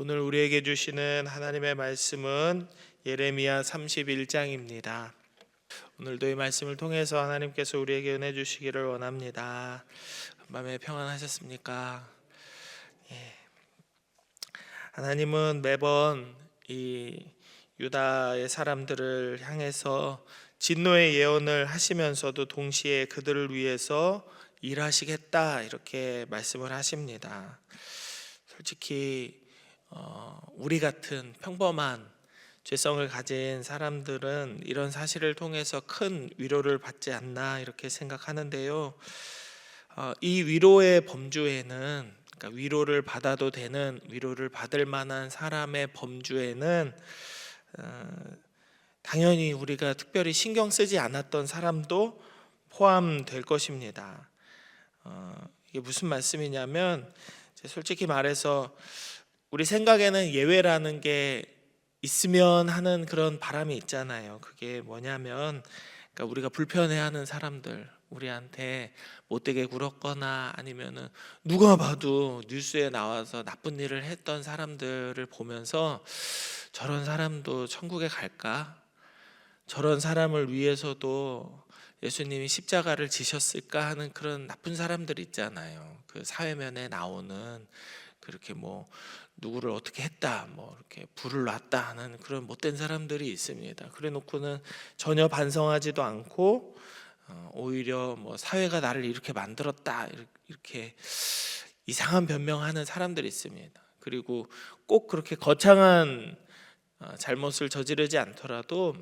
오늘 우리에게 주시는 하나님의 말씀은 예레미야 31장입니다. 오늘도 이 말씀을 통해서 하나님께서 우리에게 은혜 주시기를 원합니다. 밤에 평안하셨습니까? 하나님은 매번 이 유다의 사람들을 향해서 진노의 예언을 하시면서도 동시에 그들을 위해서 일하시겠다 이렇게 말씀을 하십니다. 솔직히 우리 같은 평범한 죄성을 가진 사람들은 이런 사실을 통해서 큰 위로를 받지 않나 이렇게 생각하는데요. 이 위로의 범주에는, 그러니까 위로를 받아도 되는, 위로를 받을 만한 사람의 범주에는 당연히 우리가 특별히 신경 쓰지 않았던 사람도 포함될 것입니다. 이게 무슨 말씀이냐면, 솔직히 말해서 우리 생각에는 예외라는 게 있으면 하는 그런 바람이 있잖아요. 그게 뭐냐면, 그러니까 우리가 불편해하는 사람들, 우리한테 못되게 굴었거나 아니면은 누가 봐도 뉴스에 나와서 나쁜 일을 했던 사람들을 보면서 저런 사람도 천국에 갈까? 저런 사람을 위해서도 예수님이 십자가를 지셨을까 하는 그런 나쁜 사람들 있잖아요. 그 사회면에 나오는 그렇게 뭐 누구를 어떻게 했다, 뭐 이렇게 불을 놨다 하는 그런 못된 사람들이 있습니다. 그래놓고는 전혀 반성하지도 않고 오히려 뭐 사회가 나를 이렇게 만들었다 이렇게 이상한 변명하는 사람들이 있습니다. 그리고 꼭 그렇게 거창한 잘못을 저지르지 않더라도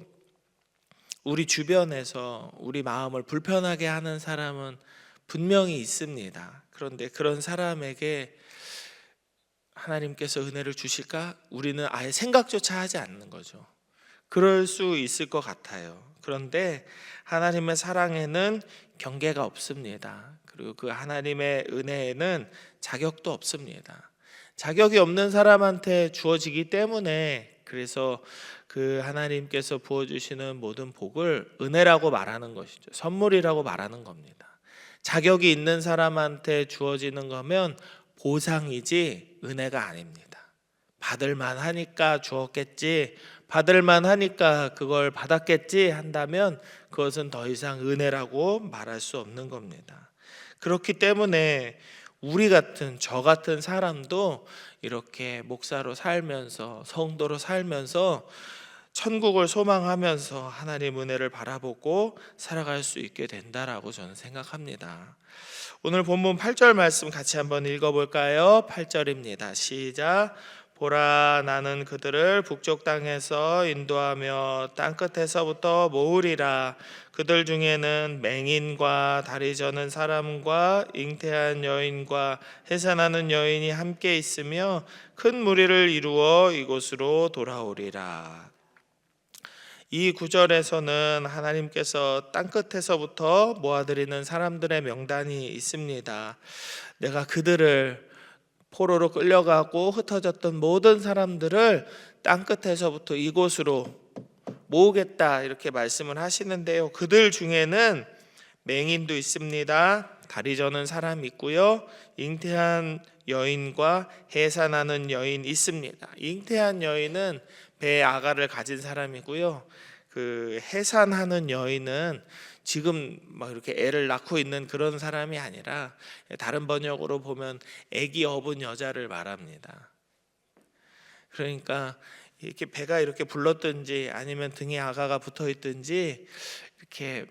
우리 주변에서 우리 마음을 불편하게 하는 사람은 분명히 있습니다. 그런데 그런 사람에게 하나님께서 은혜를 주실까? 우리는 아예 생각조차 하지 않는 거죠. 그럴 수 있을 것 같아요. 그런데 하나님의 사랑에는 경계가 없습니다. 그리고 그 하나님의 은혜에는 자격도 없습니다. 자격이 없는 사람한테 주어지기 때문에, 그래서 그 하나님께서 부어주시는 모든 복을 은혜라고 말하는 것이죠. 선물이라고 말하는 겁니다. 자격이 있는 사람한테 주어지는 거면 보상이지 은혜가 아닙니다. 받을만 하니까 주었겠지, 받을만 하니까 그걸 받았겠지 한다면 그것은 더 이상 은혜라고 말할 수 없는 겁니다. 그렇기 때문에 우리 같은, 저 같은 사람도 이렇게 목사로 살면서, 성도로 살면서 천국을 소망하면서 하나님 은혜를 바라보고 살아갈 수 있게 된다라고 저는 생각합니다. 오늘 본문 8절 말씀 같이 한번 읽어볼까요? 8절입니다. 시작. 보라, 나는 그들을 북쪽 땅에서 인도하며 땅끝에서부터 모으리라. 그들 중에는 맹인과 다리 저는 사람과 잉태한 여인과 해산하는 여인이 함께 있으며 큰 무리를 이루어 이곳으로 돌아오리라. 이 구절에서는 하나님께서 땅끝에서부터 모아드리는 사람들의 명단이 있습니다. 내가 그들을, 포로로 끌려가고 흩어졌던 모든 사람들을 땅끝에서부터 이곳으로 모으겠다 이렇게 말씀을 하시는데요. 그들 중에는 맹인도 있습니다. 다리 저는 사람 있고요. 잉태한 여인과 해산하는 여인 있습니다. 잉태한 여인은 배에 아가를 가진 사람이고요. 그 해산하는 여인은 지금 막 이렇게 애를 낳고 있는 그런 사람이 아니라, 다른 번역으로 보면 아기 업은 여자를 말합니다. 그러니까 이렇게 배가 이렇게 불렀든지 아니면 등에 아가가 붙어 있든지 이렇게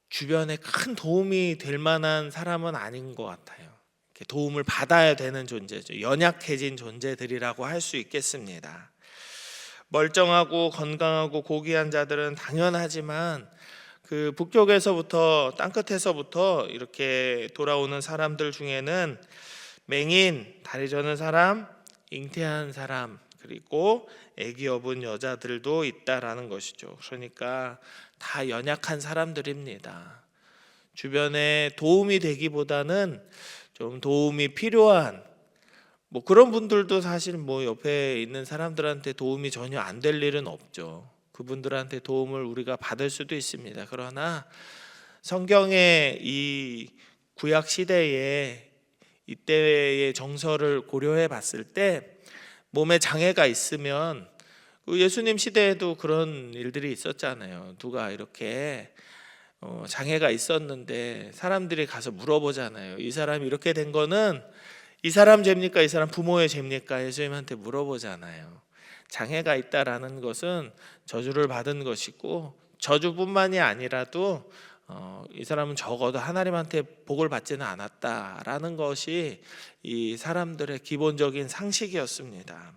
주변에 큰 도움이 될 만한 사람은 아닌 것 같아요. 이렇게 도움을 받아야 되는 존재죠. 연약해진 존재들이라고 할 수 있겠습니다. 멀쩡하고 건강하고 고귀한 자들은 당연하지만 그 북쪽에서부터, 땅끝에서부터 이렇게 돌아오는 사람들 중에는 맹인, 다리 저는 사람, 잉태한 사람, 그리고 아기 업은 여자들도 있다라는 것이죠. 그러니까 다 연약한 사람들입니다. 주변에 도움이 되기보다는 좀 도움이 필요한, 뭐 그런 분들도 사실 뭐 옆에 있는 사람들한테 도움이 전혀 안 될 일은 없죠. 그분들한테 도움을 우리가 받을 수도 있습니다. 그러나 성경의 이 구약 시대에 이때의 정서를 고려해 봤을 때 몸에 장애가 있으면 예수님 시대에도 그런 일들이 있었잖아요. 누가 이렇게 장애가 있었는데 사람들이 가서 물어보잖아요. 이 사람이 이렇게 된 거는 이 사람 죄입니까? 이 사람 부모의 죄입니까? 예수님한테 물어보잖아요. 장애가 있다라는 것은 저주를 받은 것이고, 저주뿐만이 아니라도 이 사람은 적어도 하나님한테 복을 받지는 않았다라는 것이 이 사람들의 기본적인 상식이었습니다.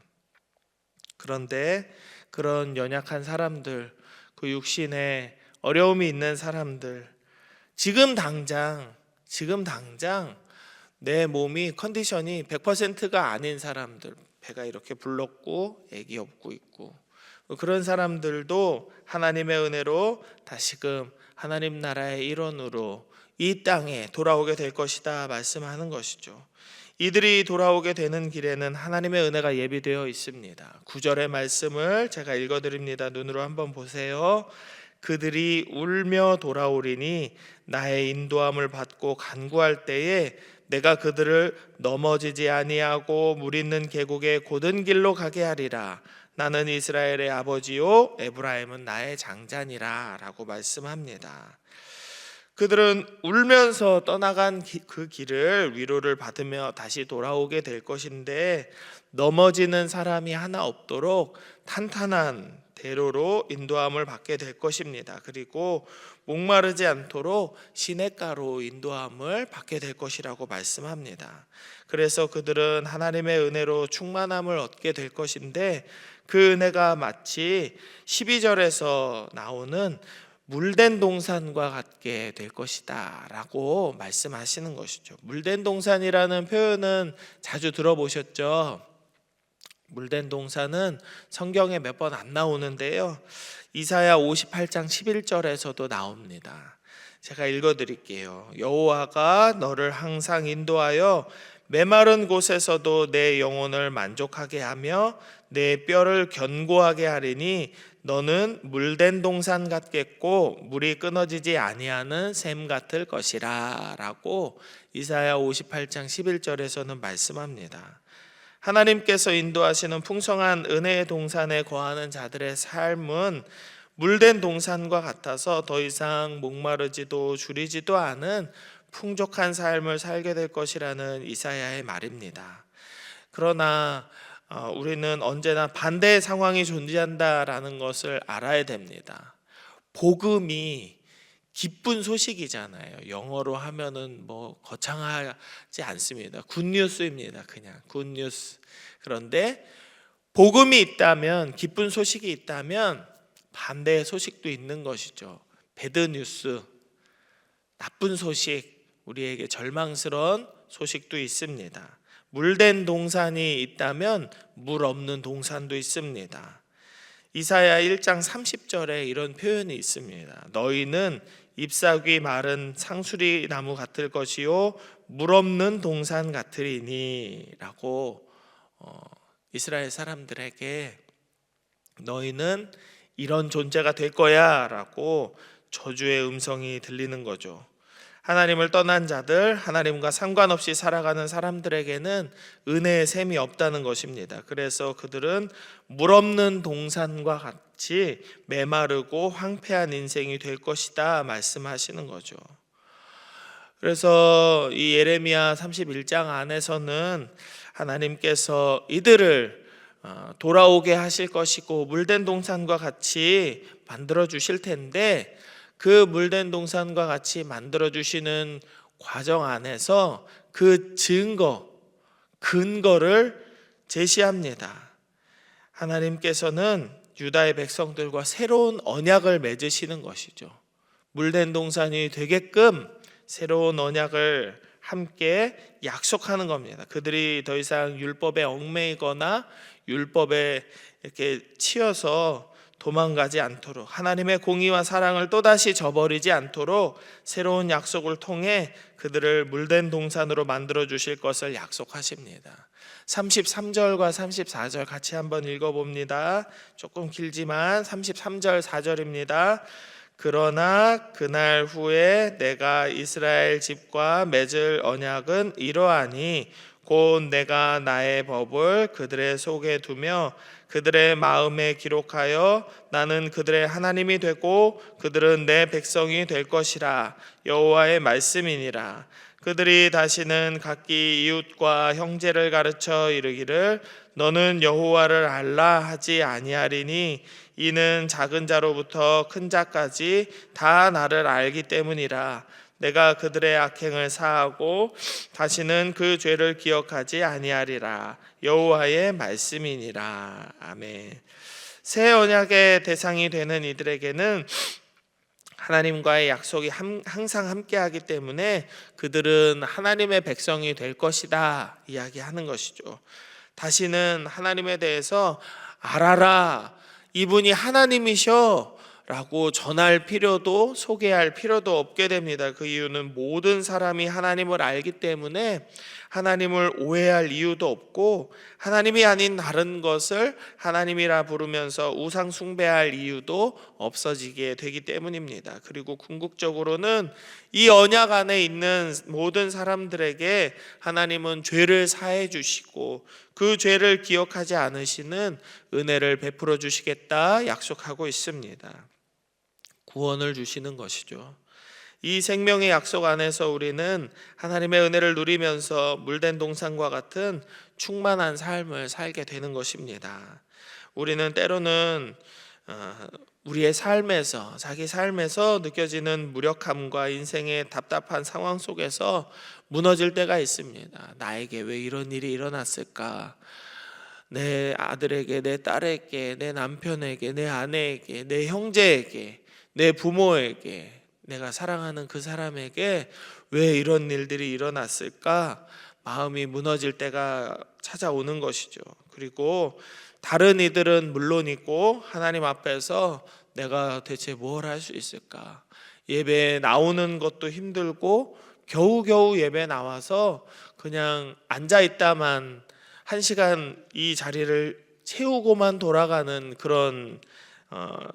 그런데 그런 연약한 사람들, 그 육신에 어려움이 있는 사람들, 지금 당장 내 몸이 컨디션이 100%가 아닌 사람들, 배가 이렇게 불렀고 애기 업고 있고, 그런 사람들도 하나님의 은혜로 다시금 하나님 나라의 일원으로 이 땅에 돌아오게 될 것이다 말씀하는 것이죠. 이들이 돌아오게 되는 길에는 하나님의 은혜가 예비되어 있습니다. 9절의 말씀을 제가 읽어드립니다. 눈으로 한번 보세요. 그들이 울며 돌아오리니 나의 인도함을 받고 간구할 때에 내가 그들을 넘어지지 아니하고 물 있는 계곡의 곧은 길로 가게 하리라. 나는 이스라엘의 아버지요 에브라임은 나의 장자니라 라고 말씀합니다. 그들은 울면서 떠나간 그 길을 위로를 받으며 다시 돌아오게 될 것인데, 넘어지는 사람이 하나 없도록 탄탄한 대로로 인도함을 받게 될 것입니다. 그리고 목마르지 않도록 시냇가로 인도함을 받게 될 것이라고 말씀합니다. 그래서 그들은 하나님의 은혜로 충만함을 얻게 될 것인데, 그 은혜가 마치 12절에서 나오는 물된 동산과 같게 될 것이다 라고 말씀하시는 것이죠. 물된 동산이라는 표현은 자주 들어보셨죠? 물된 동산은 성경에 몇 번 안 나오는데요, 이사야 58장 11절에서도 나옵니다. 제가 읽어드릴게요. 여호와가 너를 항상 인도하여 메마른 곳에서도 내 영혼을 만족하게 하며 내 뼈를 견고하게 하리니 너는 물된 동산 같겠고 물이 끊어지지 아니하는 샘 같을 것이라 라고 이사야 58장 11절에서는 말씀합니다. 하나님께서 인도하시는 풍성한 은혜의 동산에 거하는 자들의 삶은 물된 동산과 같아서 더 이상 목마르지도 줄이지도 않은 풍족한 삶을 살게 될 것이라는 이사야의 말입니다. 그러나 우리는 언제나 반대의 상황이 존재한다라는 것을 알아야 됩니다. 복음이 기쁜 소식이잖아요. 영어로 하면은 뭐 거창하지 않습니다. 굿뉴스입니다. 그냥 굿뉴스. 그런데 복음이 있다면, 기쁜 소식이 있다면 반대의 소식도 있는 것이죠. 배드뉴스, 나쁜 소식, 우리에게 절망스러운 소식도 있습니다. 물된 동산이 있다면 물 없는 동산도 있습니다. 이사야 1장 30절에 이런 표현이 있습니다. 너희는 잎사귀 마른 상수리 나무 같을 것이요 물 없는 동산 같으리니 라고 이스라엘 사람들에게 너희는 이런 존재가 될 거야 라고 저주의 음성이 들리는 거죠. 하나님을 떠난 자들, 하나님과 상관없이 살아가는 사람들에게는 은혜의 샘이 없다는 것입니다. 그래서 그들은 물 없는 동산과 같이 메마르고 황폐한 인생이 될 것이다 말씀하시는 거죠. 그래서 이 예레미야 31장 안에서는 하나님께서 이들을 돌아오게 하실 것이고 물된 동산과 같이 만들어 주실 텐데, 그 물된 동산과 같이 만들어 주시는 과정 안에서 그 근거를 제시합니다. 하나님께서는 유다의 백성들과 새로운 언약을 맺으시는 것이죠. 물된 동산이 되게끔 새로운 언약을 함께 약속하는 겁니다. 그들이 더 이상 율법에 얽매이거나 율법에 이렇게 치여서 도망가지 않도록, 하나님의 공의와 사랑을 또다시 저버리지 않도록 새로운 약속을 통해 그들을 물된 동산으로 만들어 주실 것을 약속하십니다. 33절과 34절 같이 한번 읽어봅니다. 조금 길지만 33절 4절입니다. 그러나 그날 후에 내가 이스라엘 집과 맺을 언약은 이러하니 곧 내가 나의 법을 그들의 속에 두며 그들의 마음에 기록하여 나는 그들의 하나님이 되고 그들은 내 백성이 될 것이라. 여호와의 말씀이니라. 그들이 다시는 각기 이웃과 형제를 가르쳐 이르기를 너는 여호와를 알라 하지 아니하리니 이는 작은 자로부터 큰 자까지 다 나를 알기 때문이라. 내가 그들의 악행을 사하고 다시는 그 죄를 기억하지 아니하리라. 여호와의 말씀이니라. 아멘. 새 언약의 대상이 되는 이들에게는 하나님과의 약속이 항상 함께하기 때문에 그들은 하나님의 백성이 될 것이다 이야기하는 것이죠. 다시는 하나님에 대해서 알아라, 이분이 하나님이셔 라고 전할 필요도 소개할 필요도 없게 됩니다. 그 이유는 모든 사람이 하나님을 알기 때문에 하나님을 오해할 이유도 없고 하나님이 아닌 다른 것을 하나님이라 부르면서 우상 숭배할 이유도 없어지게 되기 때문입니다. 그리고 궁극적으로는 이 언약 안에 있는 모든 사람들에게 하나님은 죄를 사해 주시고 그 죄를 기억하지 않으시는 은혜를 베풀어 주시겠다 약속하고 있습니다. 구원을 주시는 것이죠. 이 생명의 약속 안에서 우리는 하나님의 은혜를 누리면서 물된 동산과 같은 충만한 삶을 살게 되는 것입니다. 우리는 때로는 우리의 삶에서, 자기 삶에서 느껴지는 무력함과 인생의 답답한 상황 속에서 무너질 때가 있습니다. 나에게 왜 이런 일이 일어났을까? 내 아들에게, 내 딸에게, 내 남편에게, 내 아내에게, 내 형제에게, 내 부모에게, 내가 사랑하는 그 사람에게 왜 이런 일들이 일어났을까? 마음이 무너질 때가 찾아오는 것이죠. 그리고 다른 이들은 물론이고 하나님 앞에서 내가 대체 뭘 할 수 있을까? 예배에 나오는 것도 힘들고 겨우겨우 예배 나와서 그냥 앉아있다만 1시간 이 자리를 채우고만 돌아가는 그런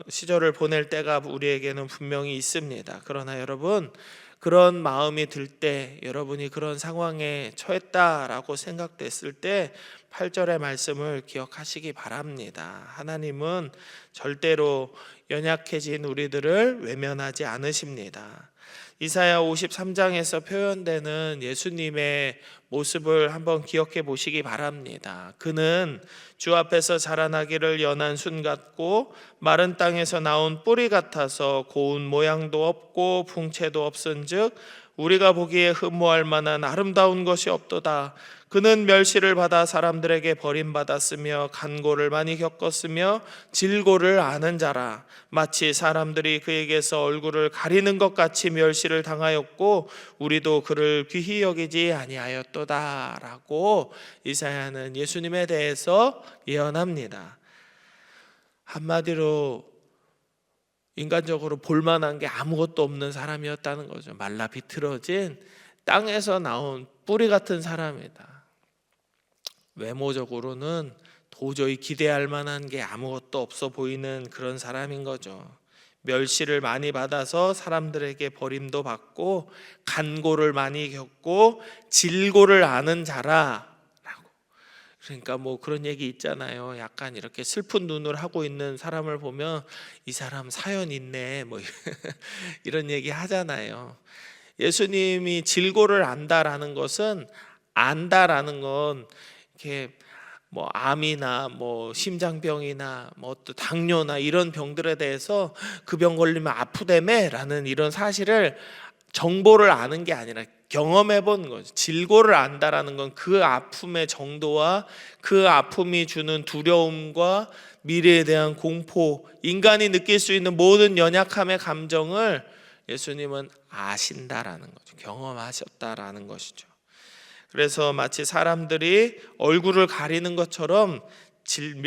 시절을 보낼 때가 우리에게는 분명히 있습니다. 그러나 여러분, 그런 마음이 들 때, 여러분이 그런 상황에 처했다라고 생각됐을 때 8절의 말씀을 기억하시기 바랍니다. 하나님은 절대로 연약해진 우리들을 외면하지 않으십니다. 이사야 53장에서 표현되는 예수님의 모습을 한번 기억해 보시기 바랍니다. 그는 주 앞에서 자라나기를 연한 순 같고 마른 땅에서 나온 뿌리 같아서 고운 모양도 없고 풍채도 없은즉 우리가 보기에 흠모할 만한 아름다운 것이 없도다. 그는 멸시를 받아 사람들에게 버림받았으며 간고를 많이 겪었으며 질고를 아는 자라. 마치 사람들이 그에게서 얼굴을 가리는 것 같이 멸시를 당하였고 우리도 그를 귀히 여기지 아니하였도다 라고 이사야는 예수님에 대해서 예언합니다. 한마디로 인간적으로 볼만한 게 아무것도 없는 사람이었다는 거죠. 말라 비틀어진 땅에서 나온 뿌리 같은 사람이다. 외모적으로는 도저히 기대할 만한 게 아무것도 없어 보이는 그런 사람인 거죠. 멸시를 많이 받아서 사람들에게 버림도 받고 간고를 많이 겪고 질고를 아는 자라. 그러니까 뭐 그런 얘기 있잖아요. 약간 이렇게 슬픈 눈을 하고 있는 사람을 보면 이 사람 사연 있네 뭐 이런 얘기 하잖아요. 예수님이 질고를 안다라는 것은, 안다라는 건 이렇게 뭐 암이나 뭐 심장병이나 뭐 또 당뇨나 이런 병들에 대해서 그 병 걸리면 아프다며라는 이런 사실을 정보를 아는 게 아니라 경험해 본 거죠. 질고를 안다라는 건 그 아픔의 정도와 그 아픔이 주는 두려움과 미래에 대한 공포, 인간이 느낄 수 있는 모든 연약함의 감정을 예수님은 아신다라는 거죠. 경험하셨다라는 것이죠. 그래서 마치 사람들이 얼굴을 가리는 것처럼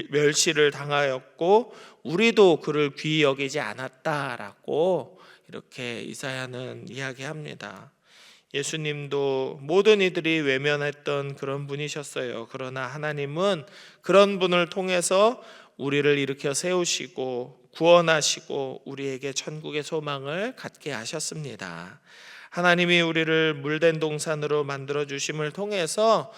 멸시를 당하였고 우리도 그를 귀히 여기지 않았다라고 이렇게 이사야는 이야기합니다. 예수님도 모든 이들이 외면했던 그런 분이셨어요. 그러나 하나님은 그런 분을 통해서 우리를 일으켜 세우시고 구원하시고 우리에게 천국의 소망을 갖게 하셨습니다. 하나님이 우리를 물된 동산으로 만들어 주심을 통해서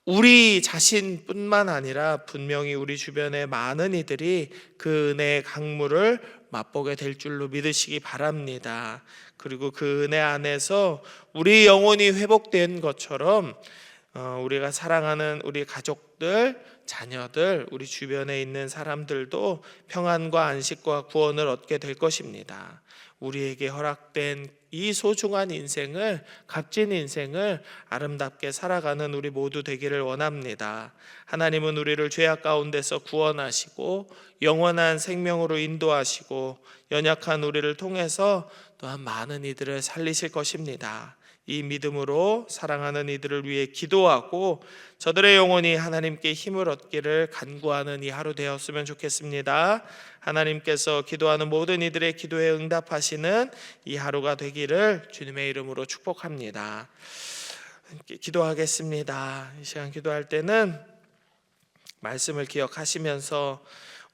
우리 자신뿐만 아니라 분명히 우리 주변의 많은 이들이 그 은혜의 강물을 맛보게 될 줄로 믿으시기 바랍니다. 그리고 그 은혜 안에서 우리 영혼이 회복된 것처럼 우리가 사랑하는 우리 가족들, 자녀들, 우리 주변에 있는 사람들도 평안과 안식과 구원을 얻게 될 것입니다. 우리에게 허락된 이 소중한 인생을, 값진 인생을 아름답게 살아가는 우리 모두 되기를 원합니다. 하나님은 우리를 죄악 가운데서 구원하시고 영원한 생명으로 인도하시고 연약한 우리를 통해서 또한 많은 이들을 살리실 것입니다. 이 믿음으로 사랑하는 이들을 위해 기도하고 저들의 영혼이 하나님께 힘을 얻기를 간구하는 이 하루 되었으면 좋겠습니다. 하나님께서 기도하는 모든 이들의 기도에 응답하시는 이 하루가 되기를 주님의 이름으로 축복합니다. 기도하겠습니다. 이 시간 기도할 때는 말씀을 기억하시면서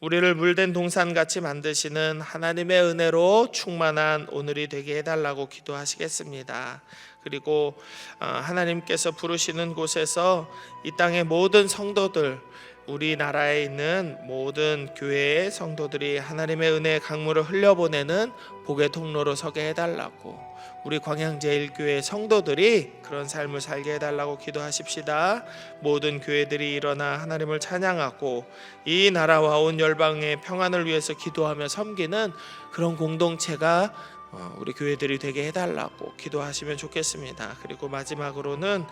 우리를 물된 동산같이 만드시는 하나님의 은혜로 충만한 오늘이 되게 해달라고 기도하시겠습니다. 그리고 하나님께서 부르시는 곳에서 이 땅의 모든 성도들, 우리나라에 있는 모든 교회의 성도들이 하나님의 은혜의 강물을 흘려보내는 복의 통로로 서게 해달라고, 우리 광양제일교회 성도들이 그런 삶을 살게 해달라고 기도하십시다. 모든 교회들이 일어나 하나님을 찬양하고 이 나라와 온 열방의 평안을 위해서 기도하며 섬기는 그런 공동체가 우리 교회들이 되게 해달라고 기도하시면 좋겠습니다. 그리고 마지막으로는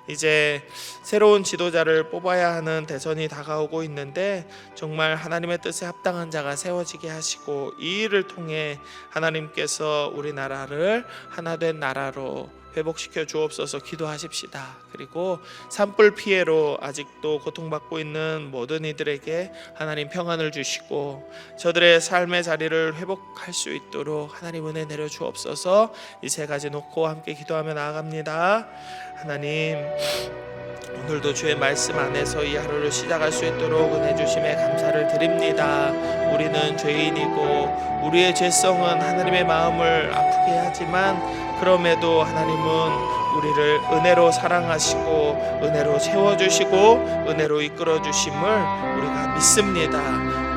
이제 새로운 지도자를 뽑아야 하는 대선이 다가오고 있는데 정말 하나님의 뜻에 합당한 자가 세워지게 하시고 이 일을 통해 하나님께서 우리나라를 하나된 나라로 회복시켜 주옵소서 기도하십시다. 그리고 산불 피해로 아직도 고통받고 있는 모든 이들에게 하나님 평안을 주시고 저들의 삶의 자리를 회복할 수 있도록 하나님 은혜 내려 주옵소서. 이 세 가지 놓고 함께 기도하며 나아갑니다. 하나님, 오늘도 주의 말씀 안에서 이 하루를 시작할 수 있도록 은혜 주심에 감사를 드립니다. 우리는 죄인이고 우리의 죄성은 하나님의 마음을 아프게 하지만 그럼에도 하나님은 우리를 은혜로 사랑하시고 은혜로 채워주시고 은혜로 이끌어주심을 우리가 믿습니다.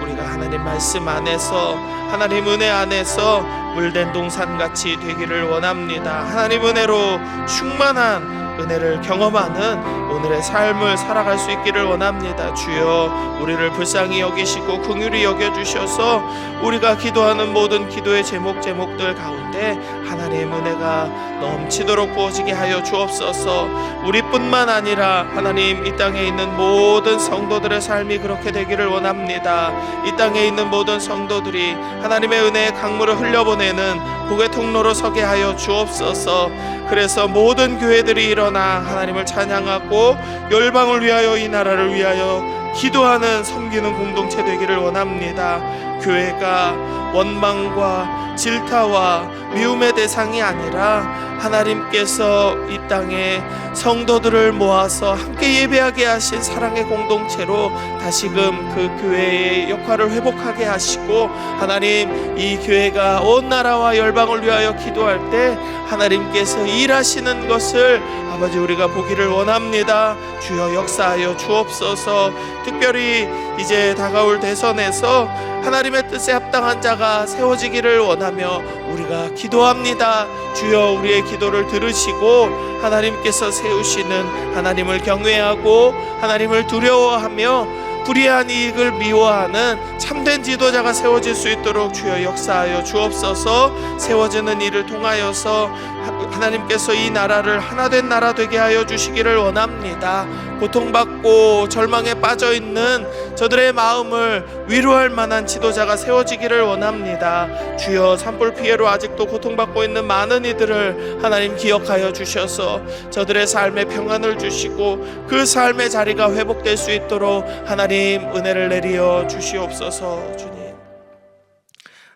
우리가 하나님 말씀 안에서 하나님 은혜 안에서 물된 동산같이 되기를 원합니다. 하나님 은혜로 충만한 은혜를 경험하는 오늘의 삶을 살아갈 수 있기를 원합니다. 주여, 우리를 불쌍히 여기시고 긍휼히 여겨주셔서 우리가 기도하는 모든 기도의 제목들 가운데 하나님의 은혜가 넘치도록 부어지게 하여 주옵소서. 우리뿐만 아니라 하나님 이 땅에 있는 모든 성도들의 삶이 그렇게 되기를 원합니다. 이 땅에 있는 모든 성도들이 하나님의 은혜의 강물을 흘려보내는 복의 통로로 서게 하여 주옵소서. 그래서 모든 교회들이 일어나 하나님을 찬양하고 열방을 위하여 이 나라를 위하여 기도하는 섬기는 공동체 되기를 원합니다. 교회가 원망과 질타와 미움의 대상이 아니라 하나님께서 이 땅에 성도들을 모아서 함께 예배하게 하신 사랑의 공동체로 다시금 그 교회의 역할을 회복하게 하시고 하나님, 이 교회가 온 나라와 열방을 위하여 기도할 때 하나님께서 일하시는 것을 아버지 우리가 보기를 원합니다. 주여 역사하여 주옵소서. 특별히 이제 다가올 대선에서 하나님의 뜻에 합당한 자가 세워지기를 원하며 우리가 기도합니다. 주여, 우리의 기도를 들으시고 하나님께서 세우시는 하나님을 경외하고 하나님을 두려워하며 불의한 이익을 미워하는 참된 지도자가 세워질 수 있도록 주여 역사하여 주옵소서. 세워지는 이를 통하여서 하나님께서 이 나라를 하나된 나라 되게 하여 주시기를 원합니다. 고통받고 절망에 빠져있는 저들의 마음을 위로할 만한 지도자가 세워지기를 원합니다. 주여, 산불 피해로 아직도 고통받고 있는 많은 이들을 하나님 기억하여 주셔서 저들의 삶에 평안을 주시고 그 삶의 자리가 회복될 수 있도록 하나님 은혜를 내리어 주시옵소서. 주님,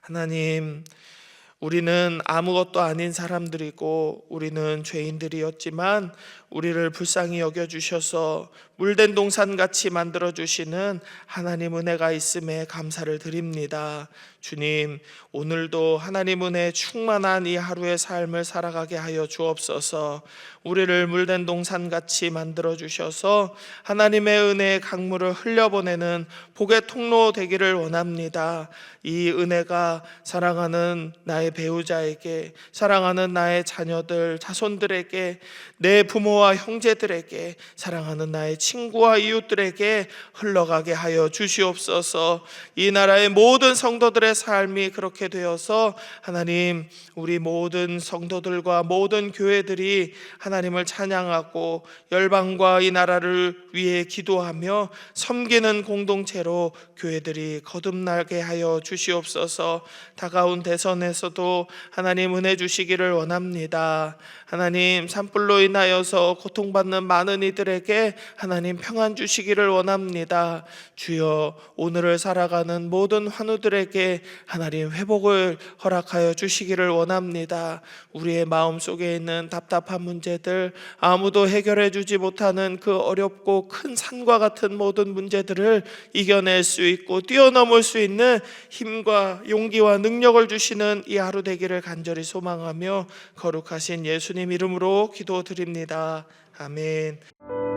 하나님, 우리는 아무것도 아닌 사람들이고 우리는 죄인들이었지만 우리를 불쌍히 여겨주셔서 물된 동산같이 만들어주시는 하나님 은혜가 있음에 감사를 드립니다. 주님, 오늘도 하나님 은혜 충만한 이 하루의 삶을 살아가게 하여 주옵소서. 우리를 물된 동산같이 만들어주셔서 하나님의 은혜의 강물을 흘려보내는 복의 통로 되기를 원합니다. 이 은혜가 사랑하는 나의 배우자에게, 사랑하는 나의 자녀들, 자손들에게, 내 부모와 형제들에게, 사랑하는 나의 친구와 이웃들에게 흘러가게 하여 주시옵소서. 이 나라의 모든 성도들의 삶이 그렇게 되어서 하나님, 우리 모든 성도들과 모든 교회들이 하나님을 찬양하고 열방과 이 나라를 위해 기도하며 섬기는 공동체로 교회들이 거듭나게 하여 주시옵소서. 다가온 대선에서도 하나님 은혜 주시기를 원합니다. 하나님, 산불로 인하여서 고통받는 많은 이들에게 하나님 평안 주시기를 원합니다. 주여, 오늘을 살아가는 모든 환우들에게 하나님 회복을 허락하여 주시기를 원합니다. 우리의 마음속에 있는 답답한 문제들, 아무도 해결해 주지 못하는 그 어렵고 큰 산과 같은 모든 문제들을 이겨낼 수 있고 뛰어넘을 수 있는 힘과 용기와 능력을 주시는 이 하루 되기를 간절히 소망하며 거룩하신 예수님 이름으로 기도드립니다. 아멘.